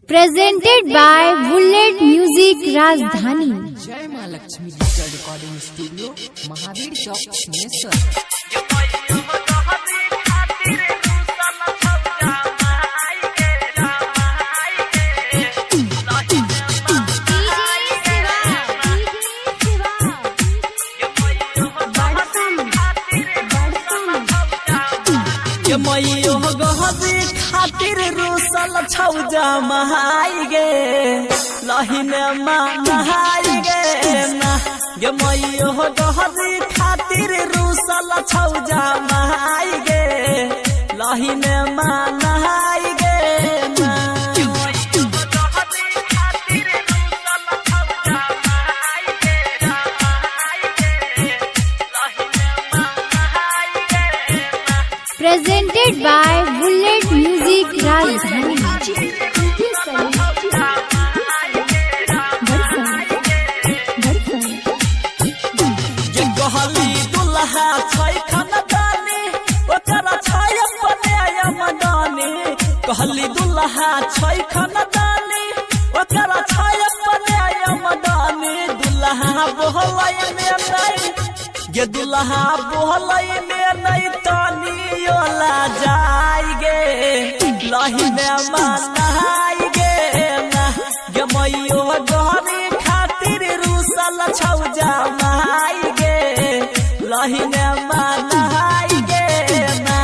Presented by Bullet Music Rajdhani। जय माँ Lakshmi digital recording studio Mahavir Chowk Singheshwar. मैयो गहदी खातिर रूसल छौजा महाई गे लहिने नहाई गे ना गे मैयो गहदी खातिर रूसल छौजा महाई गे लहिने नहाई गे ना Presented by Bullet Music Rajdhani। गहली दुल्हा छै खानदानी ओकरा छै अपने मदानी कहली दुल्हा छै खानदानी ओकरा छै अपने मदानी दुल्हा बोहलै में नहीं गे दुल्हा बोहलै में नहीं तानी ओला जाई गे लही में नहाई गे ना गे मैयो गहरी खातिर रूसल छौजा नहाई गे लही में नहाई गे ना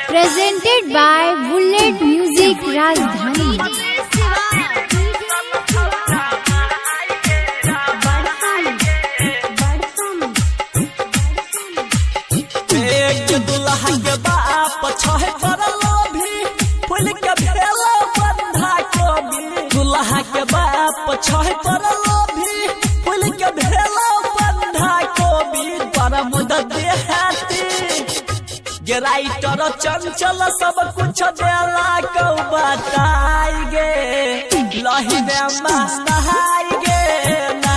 Presented by Bullet Music Rajdhani। दुल्हा के बाप छै परलो भी फूल के भेलो बंधा कभी दुल्हा के बाप छै परलो भी फूल के भेलो बंधा कभी पर मुदत देहाती गे राइटर चंचल सब कुछ देला कौ बताई गे लही में नहाई गे ना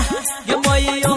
गे मैयो